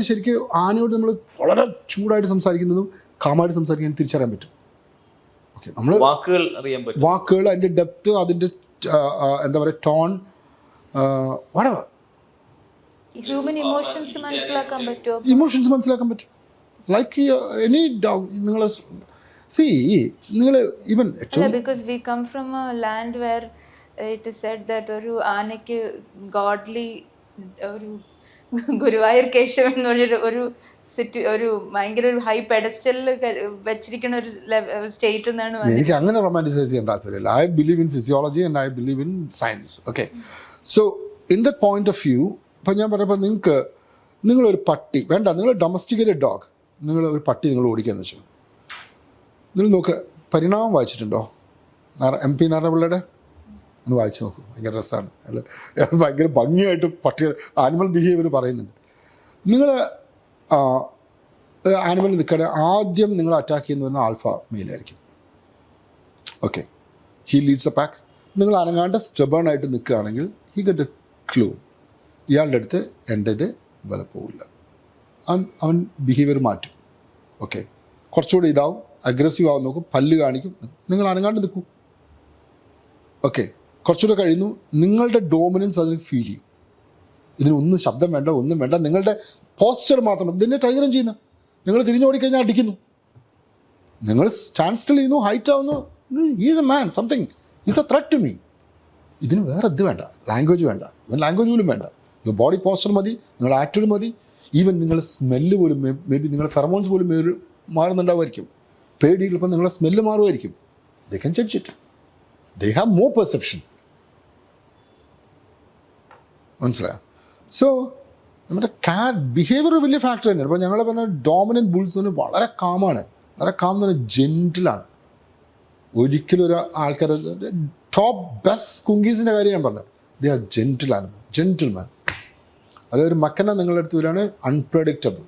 ശരിക്കും ആനയോട് നമ്മൾ വളരെ ചൂടായിട്ട് സംസാരിക്കുന്നതും കാമായിട്ട് സംസാരിക്കുന്നതും തിരിച്ചറിയാൻ പറ്റും. ഓക്കെ, നമ്മൾ വാക്കുകൾ അറിയാൻ പറ്റും, വാക്കുകൾ, അതിൻ്റെ ഡെപ്ത്, അതിൻ്റെ എന്താ പറയുക, ടോൺ, whatever. ഹ്യൂമൻ ഇമോഷൻസ് മനസ്സിലാക്കാൻ പറ്റുമോ? ഇമോഷൻസ് മനസ്സിലാക്കാൻ പറ്റും. ലൈക്ക് എനി നിങ്ങൾ നിങ്ങൾ ഈവൻ ഏറ്റവും because we come from a land where it is said that ഒരു ആനയ്ക്ക് ഗോഡ്ലി ഒരു ഗുരുവായൂർ കേശവൻ എന്ന് പറഞ്ഞൊരു ഒരു ഭയങ്കര ഒരു ഹൈ പെഡസ്റ്റലിൽ വെച്ചിരിക്കുന്ന ഒരു സ്റ്റേറ്റ് എന്നാണ്. എനിക്ക് അങ്ങനെ റൊമാൻറ്റിസൈസ് ചെയ്യാൻ താല്പര്യമില്ല. I believe in physiology and I believe in science. Okay, so in that point of view, ഇപ്പം ഞാൻ പറയുമ്പോൾ നിങ്ങളൊരു പട്ടി വേണ്ട, നിങ്ങൾ ഡൊമസ്റ്റിക്കേറ്റഡ് ഡോഗ്, നിങ്ങൾ ഒരു പട്ടി നിങ്ങൾ ഓടിക്കാന്ന് വെച്ചു, നിങ്ങൾ നോക്ക്, പരിണാമം വായിച്ചിട്ടുണ്ടോ? MP നാരായണപിള്ളയുടെ ഒന്ന് വായിച്ചു നോക്കൂ, ഭയങ്കര രസമാണ്. അയാൾ ഭയങ്കര ഭംഗിയായിട്ട് പട്ടികൾ ആനിമൽ ബിഹേവിയർ പറയുന്നുണ്ട്. നിങ്ങൾ ആനിമൽ നിൽക്കുകയാണ്, ആദ്യം നിങ്ങൾ അറ്റാക്ക് ചെയ്യുന്ന വരുന്ന ആൽഫ മെയിലായിരിക്കും. Okay, he leads a pack. നിങ്ങൾ അനങ്ങാണ്ട് സ്റ്റബേൺ ആയിട്ട് നിൽക്കുകയാണെങ്കിൽ ഹി ഗെറ്റ് എ ക്ലൂ, ഇയാളുടെ അടുത്ത് എൻ്റെ ഇത് വില പോവില്ല, അവൻ ബിഹേവിയർ മാറ്റും. ഓക്കെ, കുറച്ചുകൂടി ഇതാവും, അഗ്രസീവ് ആവും, നോക്കും, പല്ല് കാണിക്കും, നിങ്ങൾ അനങ്ങാണ്ട് നിൽക്കൂ. ഓക്കെ, കുറച്ചുകൂടെ കഴിയുന്നു, നിങ്ങളുടെ ഡോമിനൻസ് അതിന് ഫീൽ ചെയ്യും. ഇതിനൊന്നും ശബ്ദം വേണ്ട, ഒന്നും വേണ്ട, നിങ്ങളുടെ പോസ്ചർ മാത്രം. ഇതിനെ ടൈഗറും ചെയ്യുന്നു, നിങ്ങൾ തിരിഞ്ഞോടിക്കഴിഞ്ഞാൽ അടിക്കുന്നു, നിങ്ങൾ സ്റ്റാൻഡ് സ്റ്റിൽ ചെയ്യുന്നു, ഹൈറ്റ് ആവുന്നു, is a man, something is a threat to me. ഇതിന് വേറെ ഇത് വേണ്ട, ലാംഗ്വേജ് വേണ്ട, ഇവൻ ലാംഗ്വേജ് പോലും വേണ്ട, യുവർ ബോഡി പോസ്ചർ മതി, നിങ്ങളുടെ ആറ്റിറ്റ്യൂഡ് മതി, ഈവൻ നിങ്ങളുടെ സ്മെല്ല് പോലും, മേ ബി നിങ്ങളുടെ ഫെറമോൺസ് പോലും മാറുന്നുണ്ടാവുമായിരിക്കും. പേടിയിലിപ്പം നിങ്ങളുടെ സ്മെല്ല് മാറുമായിരിക്കും. They can judge it, they have more perception. മനസ്സിലായോ? സോ നമ്മുടെ കാറ്റ് ബിഹേവിയർ വലിയ ഫാക്ടർ തന്നെയാണ്. ഇപ്പോൾ ഞങ്ങൾ പറഞ്ഞ ഡോമിനൻറ്റ് ബുൾസ് എന്ന് വളരെ കാമാണ്, വളരെ കാം എന്ന് പറഞ്ഞാൽ ജെൻറ്റിലാണ്. ഒരിക്കലും ഒരു ആൾക്കാർ ടോപ്പ് ബെസ്റ്റ് കുങ്കീസിൻ്റെ കാര്യം ഞാൻ പറഞ്ഞത്, ദേ ആർ ജെൻറ്റിലാണ്, ജെൻറ്റിൽമാൻ. അതൊരു മക്കന നിങ്ങളുടെ അടുത്ത് വരികയാണ്, അൺപ്രഡിക്റ്റബിൾ.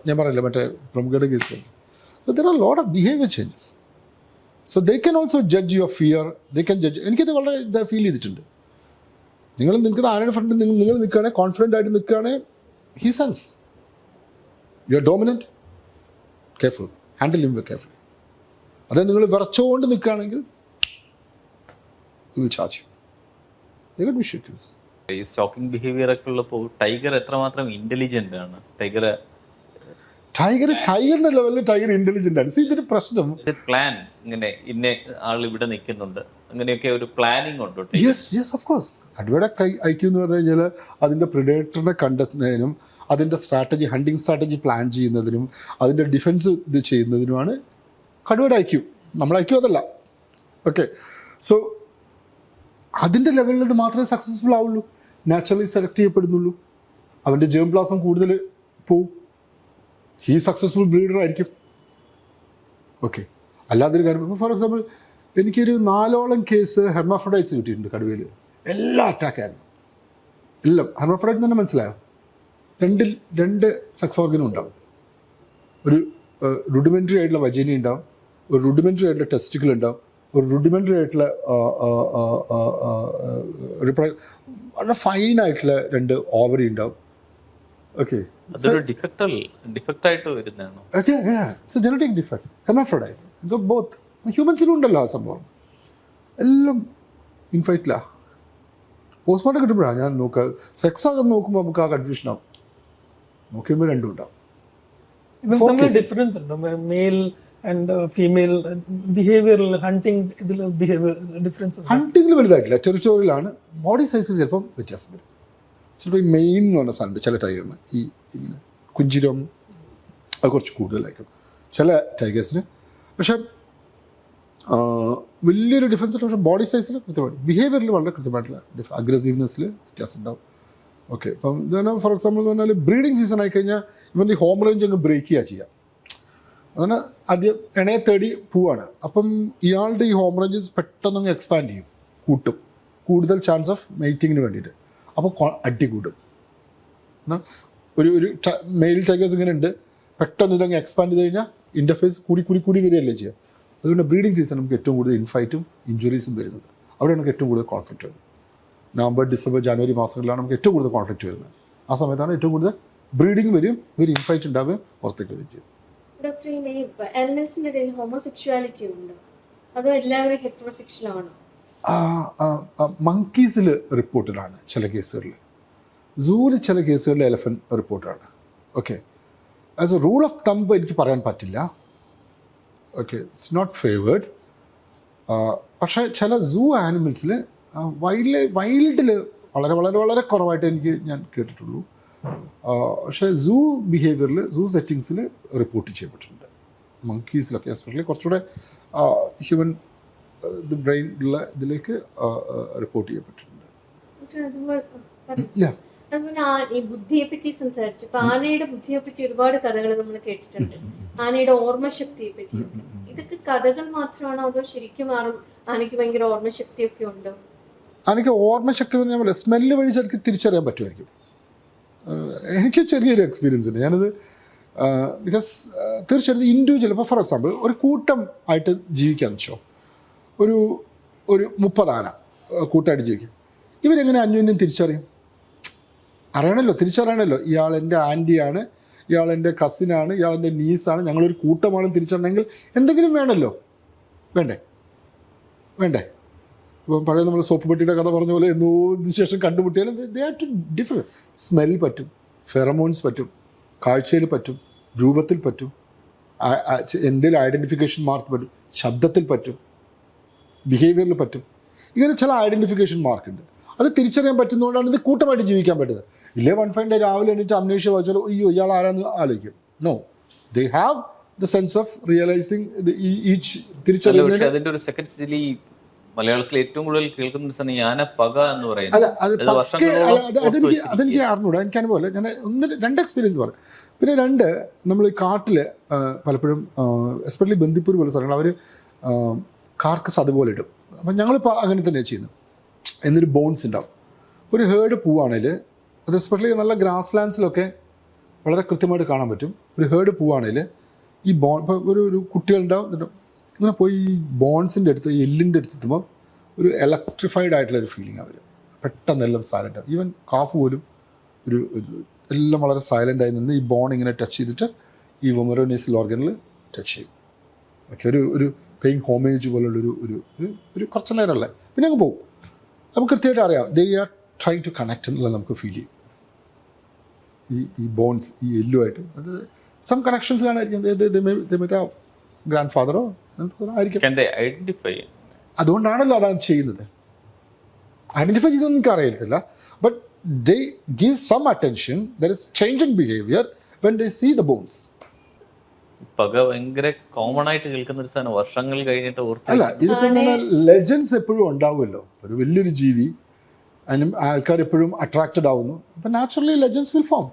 ഞാൻ പറയില്ല മറ്റേ പ്രമുഖയുടെ case. So there are lot of behaviour changes. So they can also judge your fear, they can judge. എനിക്കത് വളരെ ഇതാ ഫീൽ ചെയ്തിട്ടുണ്ട്. നിങ്ങൾ നിൽക്കുന്ന ആനയുടെ ഫ്രണ്ട് നിങ്ങൾ നിൽക്കുകയാണെങ്കിൽ, കോൺഫിഡൻ്റ് ആയിട്ട് നിൽക്കുകയാണെങ്കിൽ, he sense you are dominant, careful, handle him careful. അതായത് നിങ്ങൾ വിറച്ചുകൊണ്ട് നിൽക്കുകയാണെങ്കിൽ will charge you. They will be shakers. ഈ സ്റ്റോക്കിംഗ് ബിഹേവിയർ ഒക്കെ ഉള്ളപ്പോൾ ടൈഗർ എത്രമാത്രം ഇന്റലിജന്റ് ആണ്? ടൈഗറിന്റെ ലെവലിൽ ടൈഗർ ഇന്റലിജന്റ് ആണ്. ഇതൊരു പ്രശ്നം. പ്ലാൻ, ഇങ്ങനെ ഇന്ന ആൾ ഇവിടെ നിൽക്കുന്നുണ്ട്, അങ്ങനെയൊക്കെ ഒരു പ്ലാനിങ് ഉണ്ടോ? Yes yes, of course. കടുവയുടെ ഐക്യു എന്ന് പറഞ്ഞു കഴിഞ്ഞാൽ അതിൻ്റെ പ്രിഡേറ്ററിനെ കണ്ടെത്തുന്നതിനും, അതിൻ്റെ സ്ട്രാറ്റജി, ഹണ്ടിങ് സ്ട്രാറ്റജി പ്ലാൻ ചെയ്യുന്നതിനും, അതിൻ്റെ ഡിഫൻസ് ഇത് ചെയ്യുന്നതിനുമാണ് കടുവയുടെ ഐക്യു. നമ്മുടെ ഐക്യു അതല്ല. ഓക്കെ, സോ അതിൻ്റെ ലെവലിൽ ഇത് മാത്രമേ സക്സസ്ഫുൾ ആവുള്ളൂ, നാച്ചുറലി സെലക്ട് ചെയ്യപ്പെടുന്നുള്ളൂ, അവൻ്റെ ജേം പ്ലാസം കൂടുതൽ പോവും, ഹീ സക്സസ്ഫുൾ ബ്രീഡർ ആയിരിക്കും. ഓക്കെ, അല്ലാതൊരു കാര്യം, ഫോർ എക്സാമ്പിൾ എനിക്കൊരു 4ഓളം കേസ് ഹെർമാഫ്രോഡൈറ്റ്സ് കിട്ടിയിട്ടുണ്ട് കടുവയിൽ. എല്ലാം അറ്റാക്കായിരുന്നു, എല്ലാം ഹെർമാഫ്രോഡൈറ്റ് തന്നെ. മനസ്സിലായോ? രണ്ട് സെക്സ് ഓർഗനും ഉണ്ടാവും. ഒരു റുഡിമെൻ്ററി ആയിട്ടുള്ള വജീന ഉണ്ടാവും, ഒരു റുഡിമെൻ്ററി ആയിട്ടുള്ള ടെസ്റ്റിക്കിൾ ഉണ്ടാവും, ഒരു റുഡിമെൻ്ററി ആയിട്ടുള്ള വളരെ ഫൈനായിട്ടുള്ള 2 ഓവറി ഉണ്ടാവും. Okay, genetic defect, hermaphrodite both. ഹ്യൂമൻസിലും ഉണ്ടല്ലോ ആ സംഭവം. എല്ലാം ഇൻഫൈറ്റിലാണ്. പോസ്റ്റ്മോർട്ടം കിട്ടുമ്പോഴാണ് ഞാൻ നോക്കുക. സെക്സ് ആകുന്ന നോക്കുമ്പോൾ നമുക്ക് ആ കൺഫ്യൂഷൻ ആവും. നോക്കുമ്പോൾ രണ്ടും ഉണ്ടാവും. ഡിഫറൻസ് ഉണ്ടോ മെയിൽ ആൻഡ് ഫീമെയിൽ ബിഹേവിയറിൽ? ഹണ്ടിങ് ഇതിൽ ബിഹേവിയർ ഡിഫറൻസ്? ഹണ്ടിങ്ങിൽ വലുതായിട്ടില്ല, ടെറിറ്റോറിയലാണ്. ബോഡി സൈസിൽ ചിലപ്പം വ്യത്യാസം വരും. ചിലപ്പോൾ ഈ മെയിൻ എന്ന് പറഞ്ഞ സാധനമുണ്ട് ചില ടൈഗറിന്, ഈ ഇങ്ങനെ കുഞ്ചിരം അത് കുറച്ച് കൂടുതലായിരിക്കും ചില ടൈഗേഴ്സിന്. പക്ഷേ വലിയൊരു ഡിഫറൻസ് ഉണ്ട്. പക്ഷേ ബോഡി സൈസിൽ കൃത്യമായിട്ട്, ബിഹേവിയറിൽ വളരെ കൃത്യമായിട്ടുള്ള അഗ്രസീവ്നെസ്സിൽ വ്യത്യാസം ഉണ്ടാവും. ഓക്കെ, ഇപ്പം ഇതാണ് ഫോർ എക്സാമ്പിൾ എന്ന് പറഞ്ഞാൽ ബ്രീഡിങ് സീസൺ ആയിക്കഴിഞ്ഞാൽ ഇവൻ്റെ ഈ ഹോം റേഞ്ച് അങ്ങ് ബ്രേക്ക് ചെയ്യുക ചെയ്യാം. അങ്ങനെ ആദ്യം ഇണയെ തേടി പോവാണ്. അപ്പം ഇയാളുടെ ഈ ഹോം റേഞ്ച് പെട്ടെന്നങ്ങ് എക്സ്പാൻഡ് ചെയ്യും, കൂട്ടും, കൂടുതൽ ചാൻസ് ഓഫ് മെയ്റ്റിങ്ങിന് വേണ്ടിയിട്ട്. അപ്പോൾ അടി കൂട്ടും. ഒരു മെയിൽ ടൈഗേഴ്സ് ഇങ്ങനെ ഉണ്ട്, പെട്ടെന്ന് ഇതങ്ങ് എക്സ്പാൻഡ് ചെയ്ത് കഴിഞ്ഞാൽ ഇൻ്റർഫേസ് കൂടി വരികയല്ലേ ചെയ്യുക. അതുകൊണ്ട് ബ്രീഡിങ് സീസൺ നമുക്ക് ഏറ്റവും കൂടുതൽ ഇൻഫൈറ്റും ഇഞ്ചുറീസും വരുന്നത്. അവിടെയാണ് നമുക്ക് ഏറ്റവും കൂടുതൽ കോൺഫ്ലിക്റ്റ് വരുന്നത്. നവംബർ, ഡിസംബർ, ജനുവരി മാസങ്ങളിലാണ് നമുക്ക് ഏറ്റവും കൂടുതൽ കോൺഫ്ലിക്റ്റ് വരുന്നത്. ആ സമയത്താണ് ഏറ്റവും കൂടുതൽ ബ്രീഡിങ് വരും, ഇവർ ഇൻഫൈറ്റ് ഉണ്ടാവുകയും പുറത്തേക്ക് വരും ചെയ്യും. ഡോക്ടർ, ഈ ആനിമൽസിന്റെ ഇടയിൽ ഹോമോസെക്ഷുവാലിറ്റി ഉണ്ടോ, അതോ എല്ലാവരും ഹെറ്ററോസെക്ഷൽ ആണോ? മങ്കീസിൽ റിപ്പോർട്ടഡാണ് ചില കേസുകളിൽ, സൂവിൽ ചില കേസുകളിൽ എലഫൻറ്റ് റിപ്പോർട്ടാണ്. Okay, as a rule of thumb എനിക്ക് പറയാൻ പറ്റില്ല. Okay, it's not favoured. പക്ഷേ ചില സൂ ആനിമൽസിൽ വൈൽഡിൽ വളരെ വളരെ വളരെ കുറവായിട്ട് ഞാൻ കേട്ടിട്ടുള്ളൂ. പക്ഷേ സൂ ബിഹേവിയറിൽ, സൂ സെറ്റിങ്സിൽ റിപ്പോർട്ട് ചെയ്യപ്പെട്ടിട്ടുണ്ട്. മങ്കീസിലൊക്കെ എസ്പെഷ്യലി കുറച്ചുകൂടെ ഹ്യൂമൻ ബ്രെയിൻ ഉള്ള ഇതിലേക്ക് റിപ്പോർട്ട് ചെയ്യപ്പെട്ടിട്ടുണ്ട്. അതുപോലെ ഈ ബുദ്ധിയെ പറ്റി സംസാരിച്ചു. ഇപ്പൊ ആനയുടെ ബുദ്ധിയെ പറ്റി ഒരുപാട് കഥകൾ നമ്മൾ കേട്ടിട്ടുണ്ട്, ആനയുടെ ഓർമ്മശക്തിയെ പറ്റി. ഇതൊക്കെ കഥകൾ മാത്രമാണോ, അതോ ശരിക്കും ആനയ്ക്ക് ഭയങ്കര ഓർമ്മശക്തിയൊക്കെ ഉണ്ടോ? ആനയ്ക്ക് ഓർമ്മശക്തി എന്ന് പറഞ്ഞാൽ സ്മെല്ല് വഴി ചിലർക്ക് തിരിച്ചറിയാൻ പറ്റുമായിരിക്കും. എനിക്ക് ചെറിയൊരു എക്സ്പീരിയൻസ് ഉണ്ട് ഞാനത്. ബിക്കോസ് തീർച്ചയായിട്ടും ഇൻഡിവിജ്വൽ, ഇപ്പോൾ ഫോർ എക്സാമ്പിൾ ഒരു കൂട്ടം ആയിട്ട് ജീവിക്കാന്ന് വെച്ചോ, ഒരു 30 ആന കൂട്ടമായിട്ട് ജീവിക്കും. ഇവരെങ്ങനെ അന്യോന്യം തിരിച്ചറിയും? തിരിച്ചറിയണമല്ലോ. ഇയാൾ എൻ്റെ ആൻറ്റിയാണ്, ഇയാൾ എൻ്റെ കസിനാണ്, ഇയാൾ എൻ്റെ നീസാണ്, ഞങ്ങളൊരു കൂട്ടമാണെന്ന് തിരിച്ചറിയണമെങ്കിൽ എന്തെങ്കിലും വേണ്ടേ? ഇപ്പം പഴയ നമ്മൾ സോപ്പ് പെട്ടിയുടെ കഥ പറഞ്ഞ പോലെ എന്നതിന് ശേഷം കണ്ടുമുട്ടിയാലും they are two different. Smell പറ്റും, ഫെറമോൺസ് പറ്റും, കാഴ്ചയിൽ പറ്റും, രൂപത്തിൽ പറ്റും, എന്തെങ്കിലും ഐഡൻറ്റിഫിക്കേഷൻ മാർക്ക് പറ്റും, ശബ്ദത്തിൽ പറ്റും, ബിഹേവിയറിൽ പറ്റും. ഇങ്ങനെ ചില ഐഡൻറ്റിഫിക്കേഷൻ മാർക്കുണ്ട്. അത് തിരിച്ചറിയാൻ പറ്റുന്നതുകൊണ്ടാണ് ഇത് കൂട്ടമായിട്ട് ജീവിക്കാൻ പറ്റുന്നത്. ഇല്ലേ 1 ഫൈൻ ഡേ രാവിലെ എണീറ്റ് അമ്നേഷ്യ വായിച്ചാൽ അയ്യോ ഇയാൾ ആരാന്ന് ആലോചിക്കും. No, they have the sense of realising each തിരിച്ചറിയുന്നത്. അതിന്റെ ഒരു സെക്കൻഡ് മലയാളത്തിൽ ഏറ്റവും കൂടുതൽ കേൾക്കുന്ന യാനപ്പക എന്ന് പറയുന്നത്. അതെനിക്ക് അറിഞ്ഞൂടാ, എനിക്ക് അനുഭവമല്ല. ഞാൻ 2 എക്സ്പീരിയൻസ് പറയും. പിന്നെ 2, നമ്മൾ ഈ കാട്ടിൽ പലപ്പോഴും എസ്പെഷ്യലി ബന്ദിപ്പൂർ പോലെ സ്ഥലങ്ങൾ അവർ കാർക്കസ് അതുപോലെ ഇടും. അപ്പം ഞങ്ങളിപ്പോൾ അങ്ങനെ തന്നെയാണ് ചെയ്യുന്നത്. എന്നൊരു ബോൺസ് ഉണ്ടാവും. ഒരു ഹേർഡ് പൂവാണെങ്കിൽ അത് എസ്പെഷ്യലി നല്ല ഗ്രാസ് ലാൻഡ്സിലൊക്കെ വളരെ കൃത്യമായിട്ട് കാണാൻ പറ്റും. ഒരു ഹേർഡ് പൂവാണെങ്കിൽ ഈ ഇപ്പോൾ ഒരു കുട്ടികളുണ്ടാവും, ഇങ്ങനെ പോയി ഈ ബോൺസിൻ്റെ അടുത്ത്, ഈ എല്ലിൻ്റെ അടുത്ത് എത്തുമ്പോൾ ഒരു ഇലക്ട്രിഫൈഡ് ആയിട്ടുള്ളൊരു ഫീലിംഗ് അവർ പെട്ടെന്ന് എല്ലാം സൈലൻ്റ് ആവും. ഈവൻ കാഫ് പോലും ഒരു എല്ലാം വളരെ സൈലൻ്റായി നിന്ന് ഈ ബോൺ ഇങ്ങനെ ടച്ച് ചെയ്തിട്ട് ഈ വൊമറോനേസിൽ ഓർഗനിൽ ടച്ച് ചെയ്യും. ഓക്കെ, ഒരു പെയിങ് ഹോമേജ് പോലുള്ളൊരു ഒരു കുറച്ച് നേരമല്ലേ, പിന്നെ അങ്ങ് പോകും. നമുക്ക് കൃത്യമായിട്ട് അറിയാം they are trying to connect എന്നുള്ളത് നമുക്ക് ഫീൽ ചെയ്യും. ഈ ബോൺസ്, ഈ എല്ലുമായിട്ട് അത് സം കണക്ഷൻസ് കാണാതിരിക്കും. ഗ്രാൻഡ് ഫാദറോ ആയിരിക്കും. അതുകൊണ്ടാണല്ലോ അതാണ് ചെയ്യുന്നത്. ഐഡൻറ്റിഫൈ ചെയ്തൊന്നും എനിക്ക് അറിയത്തില്ല. But they give some attention. There is change in behaviour when they see the bones. പക ഭയങ്കര കോമൺ ആയിട്ട് കേൾക്കുന്ന ഒരു സാധനം, വർഷങ്ങൾ കഴിഞ്ഞിട്ട് അല്ല, ഇതിപ്പോൾ ഇങ്ങനെ ലെജൻസ് എപ്പോഴും ഉണ്ടാവുമല്ലോ. ഒരു വലിയൊരു ജീവി, അതിനും ആൾക്കാർ എപ്പോഴും അട്രാക്റ്റഡ് ആവുന്നു. അപ്പം naturally legends will form.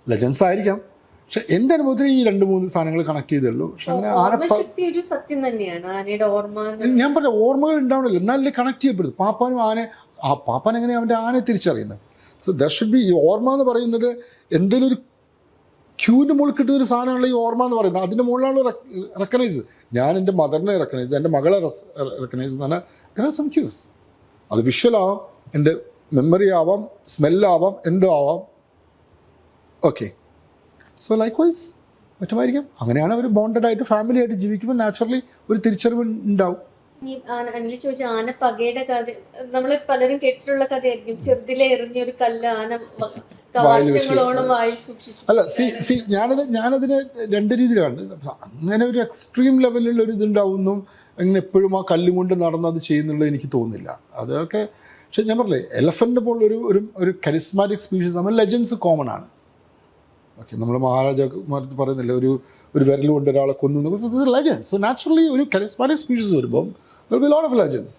Legends ആയിരിക്കാം, പക്ഷെ എൻ്റെ അനുഭവത്തിൽ ഈ 2-3 സാധനങ്ങൾ കണക്ട് ചെയ്തുള്ളൂ. പക്ഷെ അങ്ങനെ ഒരു സത്യം തന്നെയാണ് ആനയുടെ ഓർമ്മ. ഞാൻ പറഞ്ഞ ഓർമ്മകൾ ഉണ്ടാവണല്ലോ, എന്നാലല്ലേ കണക്ട് ചെയ്യപ്പെടുന്നത്. പാപ്പാനും പാപ്പാൻ എങ്ങനെയാണ് അവൻ്റെ ആനയെ തിരിച്ചറിയുന്നത്? So there should be. ഈ ഓർമ്മ എന്ന് പറയുന്നത് എന്തെങ്കിലും ഒരു ക്യൂവിൻ്റെ മുകളിൽ കിട്ടുന്ന ഒരു സാധനമാണല്ലോ ഈ ഓർമ്മ എന്ന് പറയുന്നത്. അതിൻ്റെ മുകളിലാണ് റെക്കഗ്നൈസ്. ഞാൻ എൻ്റെ മദറിനെ റെക്കഗ്നൈസ്, എൻ്റെ മകളെ റെക്കഗ്നൈസ് എന്ന് പറഞ്ഞാൽ ദർ ആർ സം ക്യൂസ്. അത് വിഷ്വലാവാം, എൻ്റെ മെമ്മറി ആവാം, സ്മെല്ലാവാം, എന്തോ ആവാം. ഓക്കെ, സോ ലൈക്ക് വൈസ് മറ്റുമായിരിക്കും. അങ്ങനെയാണ് അവർ ബോണ്ടഡ് ആയിട്ട് ഫാമിലി ആയിട്ട് ജീവിക്കുമ്പോൾ നാച്ചുറലി ഒരു തിരിച്ചറിവ് ഉണ്ടാവും. ഈ അനിൽ ചോദിച്ച ആനപ്പകയുടെ കഥ നമ്മൾ പലരും കേട്ടിട്ടുള്ള കഥയായിരിക്കും. ചെറുതിലെ എറിഞ്ഞൊരു കല്ല് ആന വർഷങ്ങളോളം വായിൽ സൂക്ഷിച്ചു. അല്ല, ഞാനതിന് 2 രീതിയിലാണ്. അങ്ങനെ ഒരു എക്സ്ട്രീം ലെവലിലുള്ള ഒരു ഇതുണ്ടാവുന്നു, അങ്ങനെ എപ്പോഴും ആ കല്ലും കൊണ്ട് നടന്നത് ചെയ്യുന്നുള്ളത് എനിക്ക് തോന്നുന്നില്ല. അതൊക്കെ പക്ഷെ ഞാൻ പറഞ്ഞില്ലേ, എലഫൻ്റ് പോലുള്ള ഒരു കരിസ്മാറ്റിക് സ്പീഷീസ് നമ്മൾ ലെജൻസ് കോമൺ ആണ്. ഓക്കെ, നമ്മൾ മഹാരാജാമാർ പറയുന്നില്ല ഒരു വിരൽ കൊണ്ട് ഒരാളെ കൊന്നു. ലെജൻസ്. സോ നാച്ചുറലി ഒരു കരിസ്മാറ്റിക് സ്പീഷീസ് വരുമ്പം there will be a lot of legends.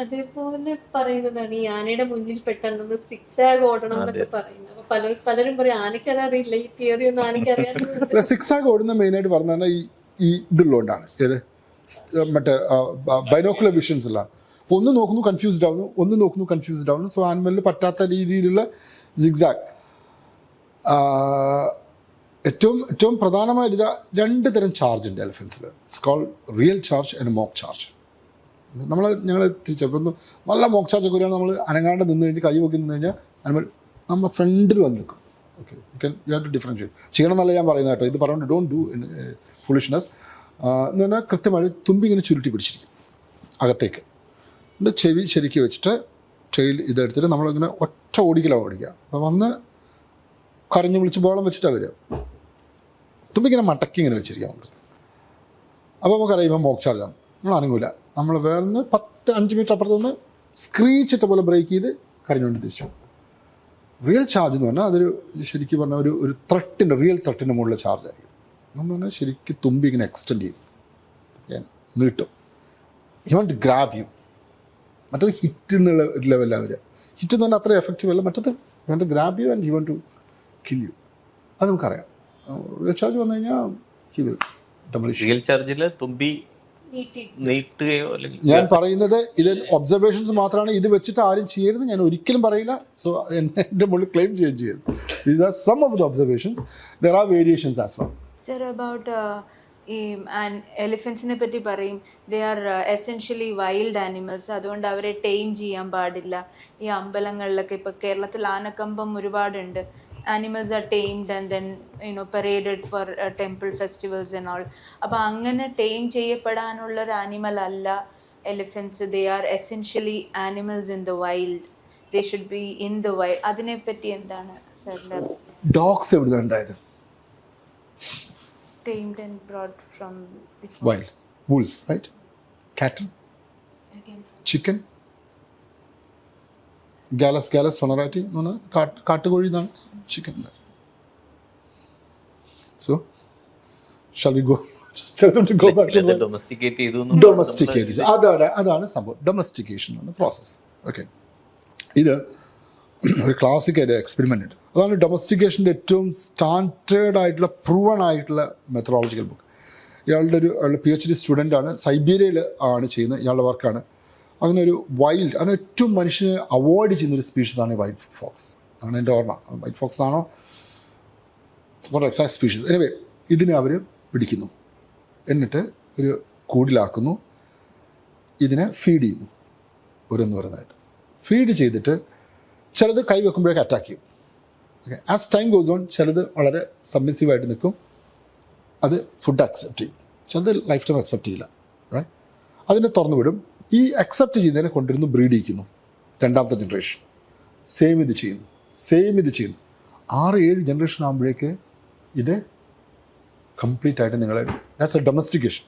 അതേപോലെ പറയുന്നതാണ് ഈ ആനയുടെ മുന്നിൽ പെട്ടെന്ന് നമ്മൾ സിക്സാഗ് ഓടണം എന്നൊക്കെ പറയുന്നത്. അപ്പൊ പലരും പറയും ആനയ്ക്ക് അതറിയില്ല, ഈ തിയറി ഒന്നും ആനയ്ക്ക് അറിയാത്ത. സിക്സാഗ് ഓടുന്ന മെയിനായിട്ട് പറഞ്ഞാൽ ഈ ഇതുള്ളതുകൊണ്ടാണ്. ഏത് മറ്റേ ബൈനോക്കുലർ വിഷൻസ് എല്ലാം. അപ്പോൾ ഒന്ന് നോക്കുന്നു കൺഫ്യൂസ്ഡ് ആവുന്നു, ഒന്ന് നോക്കുന്നു കൺഫ്യൂസ്ഡ് ആവുന്നു. സോ ആനിമലിന് പറ്റാത്ത രീതിയിലുള്ള സിക്സാഗ്. ഏറ്റവും പ്രധാനമായിട്ട് 2 തരം ചാർജ് ഉണ്ട് എലഫൻസിൽ. It's called real charge and mock charge. ഞങ്ങൾ തിരിച്ചപ്പോൾ നല്ല മോക്ക് ചാർജ് ഒക്കെ വരികയാണ്. നമ്മൾ അനങ്ങാണ്ട് നിന്ന് കഴിഞ്ഞ് കൈ നോക്കി നിന്ന് കഴിഞ്ഞാൽ നമ്മൾ നമ്മുടെ ഫ്രണ്ടിൽ വന്ന് നിൽക്കും. Okay you have to differentiate. ചെയ്യണം എന്നല്ല ഞാൻ പറയുന്നത് കേട്ടോ, ഇത് പറഞ്ഞുകൊണ്ട് ഡോണ്ട് ഡു ഫുളിഷ്നെസ്. എന്ന് പറഞ്ഞാൽ കൃത്യമായി തുമ്പി ഇങ്ങനെ ചുരുട്ടി പിടിച്ചിരിക്കും അകത്തേക്ക്, എന്നിട്ട് ചെവി ശരിക്ക് വെച്ചിട്ട് ടെയിൽ ഇതെടുത്തിട്ട് നമ്മളിങ്ങനെ ഒറ്റ ഓടിക്കലാണ് ഓടിക്കുക. അപ്പോൾ വന്ന് കരഞ്ഞു വിളിച്ച് ബോളം വെച്ചിട്ടാണ് വരിക. തുമ്പി ഇങ്ങനെ മടക്കി ഇങ്ങനെ വെച്ചിരിക്കുക നമുക്ക്. അപ്പോൾ നമുക്കറിയാം ഇപ്പം മോക്ക് ചാർജാണ്, നമ്മൾ അനങ്ങൂല. നമ്മൾ വേറെ 5 മീറ്റർ അപ്പുറത്ത് നിന്ന് സ്ക്രീച്ചത്തെ പോലെ ബ്രേക്ക് ചെയ്ത് കരഞ്ഞുകൊണ്ട് തിരിച്ചു. റിയൽ ചാർജ് എന്ന് പറഞ്ഞാൽ അതൊരു ശരിക്കും പറഞ്ഞാൽ ഒരു ത്രെട്ടിൻ്റെ റിയൽ ത്രെട്ടിൻ്റെ മുകളിലെ ചാർജ് ആയിരിക്കും. എന്ന് പറഞ്ഞാൽ ശരിക്കും തുമ്പി ഇങ്ങനെ എക്സ്റ്റെൻഡ് ചെയ്യും നീട്ടും. He want to grab you. മറ്റത് ഹിറ്റ് എന്നുള്ള ഒരു ലെവലാണ് വരിക. ഹിറ്റ് എന്ന് പറഞ്ഞാൽ അത്ര എഫക്റ്റീവ് അല്ല. മറ്റത് he want to grab you and he want to kill you. അത് നമുക്കറിയാം. റിയൽ ചാർജ് വന്നു കഴിഞ്ഞാൽ ഹി വിൽ ഡെമോളിഷ്. റിയൽ ചാർജിൽ തുമ്പി നീട്ടുകയോ അല്ലെങ്കിൽ ഞാൻ പറയുന്നത് ഇത് ഒബ്സർവേഷൻസ് മാത്രമാണ്. ഇത് വെച്ചിട്ട് ആരും ചെയ്യരുത് ഞാൻ ഒരിക്കലും പറയില്ല. സോ എൻ്റെ മുകളിൽ ക്ലെയിം ചെയ്യുകയും ചെയ്യരുത്. These are some of the observations. There are variations as well. Sir about ഈ എലിഫൻസിനെ പറ്റി പറയും, they are essentially wild animals, അതുകൊണ്ട് അവരെ ടൈം ചെയ്യാൻ പാടില്ല. ഈ അമ്പലങ്ങളിലൊക്കെ ഇപ്പോൾ കേരളത്തിൽ ആനക്കമ്പം ഒരുപാടുണ്ട്. animals are tamed and then paraded for temple festivals and all. അപ്പോൾ അങ്ങനെ ടൈം ചെയ്യപ്പെടാനുള്ള ഒരു ആനിമൽ അല്ല elephants. They are essentially animals in the wild. They should be in the wild. അതിനെപ്പറ്റി എന്താണ് സാറിൻ്റെ? ഡോഗ്സ് എവിടെ ഉണ്ടായത്? tamed and brought from the wild. Wolf, right? Cattle, again. chicken, Gallus sonneratii എന്ന് പറഞ്ഞാൽ കാട്ടുകോഴി എന്നാണ് chicken. So shall we go back to domesticate ചെയ്തു. ഡൊമസ്റ്റിക്കേറ്റ്, അതാണ് സംഭവം. ഡൊമസ്റ്റിക്കേഷൻ എന്ന പ്രോസസ്സ്. ഓക്കെ, ഇത് ഒരു ക്ലാസിക് ആയിട്ട് എക്സ്പെരിമെൻ്റ് ഉണ്ട്. അതാണ് ഡൊമസ്റ്റിക്കേഷൻ്റെ ഏറ്റവും സ്റ്റാൻഡേർഡ് ആയിട്ടുള്ള പ്രൂവൺ ആയിട്ടുള്ള മെത്തഡോളജിക്കൽ ബുക്ക്. ഇയാളുടെ PhD സ്റ്റുഡൻ്റാണ്, സൈബീരിയയിൽ ആണ് ചെയ്യുന്നത്. ഇയാളുടെ വർക്കാണ്. അങ്ങനെ ഒരു വൈൽഡ്, അങ്ങനെ ഏറ്റവും മനുഷ്യനെ അവോയ്ഡ് ചെയ്യുന്നൊരു സ്പീഷീസാണ് വൈറ്റ് ഫോക്സ്. ആണ് എൻ്റെ ഓർമ്മ. വൈറ്റ് ഫോക്സ് ആണോ എക്സാക്ട് സ്പീഷീസ്. എനിവേ, ഇതിനെ അവർ പിടിക്കുന്നു, എന്നിട്ട് ഒരു കൂടിലാക്കുന്നു, ഇതിനെ ഫീഡ് ചെയ്യുന്നു. ഓരോന്നോരോന്നായിട്ട് ഫീഡ് ചെയ്തിട്ട് ചിലത് കൈ വെക്കുമ്പോഴേക്ക് അറ്റാക്ക് ചെയ്യും. Okay, as time goes on ചിലത് വളരെ സബ്മിസീവായിട്ട് നിൽക്കും, അത് ഫുഡ് അക്സെപ്റ്റ് ചെയ്യും. ചിലത് ലൈഫ് ടൈം അക്സെപ്റ്റ് ചെയ്യില്ല. റൈറ്റ്, അതിനെ തുറന്നു വിടും. ഈ അക്സെപ്റ്റ് ചെയ്യുന്നതിനെ കൊണ്ടിരുന്നു ബ്രീഡ് ചെയ്യിക്കുന്നു. രണ്ടാമത്തെ ജനറേഷൻ സെയിം ഇത് ചെയ്യുന്നു. 6-7 ജനറേഷൻ ആകുമ്പോഴേക്ക് ഇത് കംപ്ലീറ്റ് ആയിട്ട് നിങ്ങളെ ദാറ്റ്സ് എ ഡൊമസ്റ്റിക്കേഷൻ.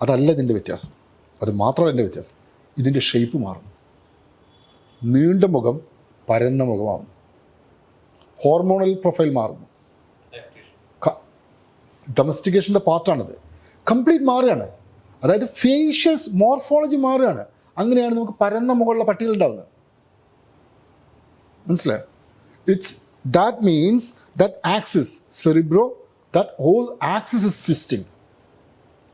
അതല്ല ഇതിൻ്റെ വ്യത്യാസം, അത് മാത്രമല്ല എൻ്റെ വ്യത്യാസം. ഇതിൻ്റെ ഷേപ്പ് മാറുന്നു. നീണ്ട മുഖം പരന്ന മുഖമാകുന്നു. ഹോർമോണൽ പ്രൊഫൈൽ മാറുന്നു. ഡൊമസ്റ്റിക്കേഷൻ്റെ പാർട്ടാണിത്. കംപ്ലീറ്റ് മാറുകയാണ്. അതായത് ഫേഷ്യൽ മോർഫോളജി മാറുകയാണ്. അങ്ങനെയാണ് നമുക്ക് പരന്ന മുകളിലുള്ള പട്ടികൾ ഉണ്ടാകുന്നത്. മനസ്സിലായോ? that means that axis cerebro, that whole axis is twisting.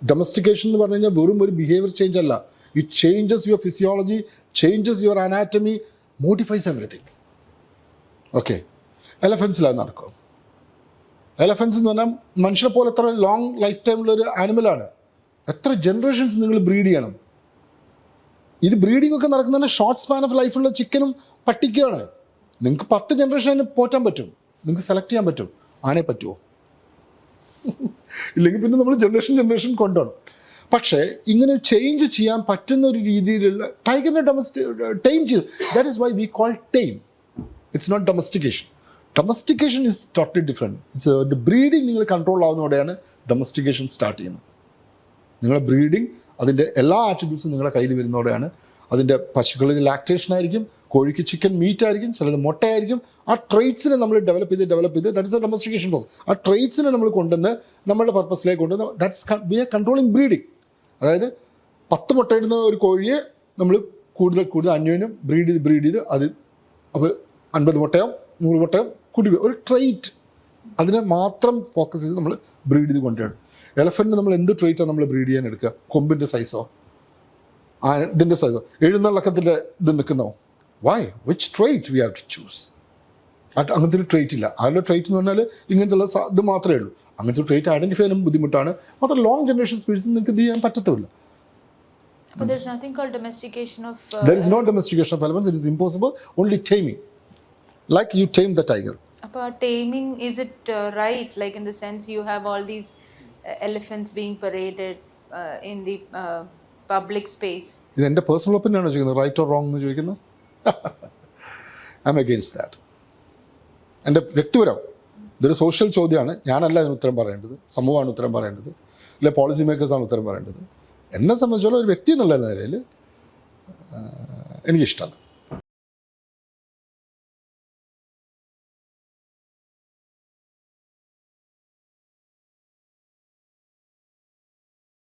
Domestication എന്ന് പറഞ്ഞു കഴിഞ്ഞാൽ വെറും ഒരു ബിഹേവിയർ ചേഞ്ച് അല്ല. It changes your physiology, changes your anatomy, modifies everything. Okay, എലഫൻസിൽ അത് നടക്കും. എലഫൻസ് എന്ന് പറഞ്ഞാൽ മനുഷ്യനെ പോലെ എത്ര ലോങ് ലൈഫ് ടൈമുള്ളൊരു ആനിമലാണ്. എത്ര ജനറേഷൻസ് നിങ്ങൾ ബ്രീഡ് ചെയ്യണം. ഇത് ബ്രീഡിംഗ് ഒക്കെ നടക്കുന്നതിന് ഷോർട്ട് സ്പാൻ ഓഫ് ലൈഫുള്ള ചിക്കനും പട്ടിക്കാണ്. നിങ്ങൾക്ക് 10 ജനറേഷൻ അതിനെ പോറ്റാൻ പറ്റും, നിങ്ങൾക്ക് സെലക്ട് ചെയ്യാൻ പറ്റും. ആനയെ പറ്റുമോ? ഇല്ലെങ്കിൽ പിന്നെ നമ്മൾ ജനറേഷൻ കൊണ്ടുപോകണം. പക്ഷേ ഇങ്ങനെ ചേഞ്ച് ചെയ്യാൻ പറ്റുന്ന ഒരു രീതിയിലുള്ള ടൈഗറിനെ ടൈം ചെയ്ത്, that is why we call tame. It's not domestication. Domestication is totally different. It's breeding നിങ്ങൾ കൺട്രോൾ ആവുന്നതോടെയാണ് ഡൊമസ്റ്റിക്കേഷൻ സ്റ്റാർട്ട് ചെയ്യുന്നത്. നിങ്ങളുടെ ബ്രീഡിങ് അതിൻ്റെ എല്ലാ ആട്രിബ്യൂട്ട്സും നിങ്ങളുടെ കയ്യിൽ വരുന്നതോടെയാണ്. അതിൻ്റെ പശുക്കളിൽ ലാക്ടേഷൻ ആയിരിക്കും, കോഴിക്ക് ചിക്കൻ മീറ്റ് ആയിരിക്കും, ചിലത് മുട്ടയായിരിക്കും. ആ ട്രേറ്റ്സിനെ നമ്മൾ ഡെവലപ്പ് ചെയ്ത് that is a domestication process. ആ ട്രേറ്റ്സിനെ നമ്മൾ കൊണ്ടുവന്ന് നമ്മുടെ പർപ്പസിലേക്ക് കൊണ്ടുവന്ന് that's we are controlling breeding. അതായത് 10 മുട്ടയിടുന്ന ഒരു കോഴിയെ നമ്മൾ കൂടുതൽ അന്യോന്യം ബ്രീഡ് ചെയ്ത് അത് അപ്പോൾ 50 മുട്ടയോ 100 മുട്ടയോ കൂടി ഒരു ട്രേറ്റ് അതിനെ മാത്രം ഫോക്കസ് ചെയ്ത് നമ്മൾ ബ്രീഡ് ചെയ്ത് കൊണ്ടുവരണം. എലഫൻറ്റിന് നമ്മൾ എന്ത് ട്രേറ്റാണ് നമ്മൾ ബ്രീഡ് ചെയ്യാൻ എടുക്കുക? കൊമ്പിൻ്റെ സൈസോ ഇതിൻ്റെ സൈസോ എഴുന്നള്ളക്കത്തിൻ്റെ ഇത് നിൽക്കുന്നോ? Why? Which trait we have to choose? അങ്ങനത്തെ ഒരു ട്രേറ്റ് ഇല്ല. അതിൻ്റെ ട്രേറ്റ് എന്ന് പറഞ്ഞാൽ ഇങ്ങനത്തെ ഇത് മാത്രമേ ഉള്ളൂ. അങ്ങനത്തെ ട്രേറ്റ് ഐഡൻറ്റിഫൈ ചെയ്യാനും ബുദ്ധിമുട്ടാണ്. മാത്രം ലോങ് ജനറേഷൻ സ്പീഡ്സ് നിങ്ങൾക്ക് ഇത് ചെയ്യാൻ പറ്റത്തില്ല. But there's nothing called domestication of there is no domestication of elephants. It is impossible. Only taming, like you tame the tiger. അപ്പോൾ taming, is it right, like in the sense you have all these elephants being paraded in the public space? ഇത് എൻ്റെ personal opinion ആണോ ചോദിക്കുന്നത്, right or wrong എന്ന് ചോദിക്കുന്നത്? I M against that. എൻ്റെ വ്യക്തിപരം ഇതൊരു social ചോദ്യമാണ്. ഞാനല്ല അതിന് ഉത്തരം പറയേണ്ടത്, സമൂഹമാണ് ഉത്തരം പറയേണ്ടത്, അല്ലെ പോളിസി മേക്കേഴ്സാണ് ഉത്തരം പറയേണ്ടത്. എന്നെ സംബന്ധിച്ചോളം ഒരു വ്യക്തി എന്നുള്ള നിലയിൽ എനിക്കിഷ്ടമല്ല.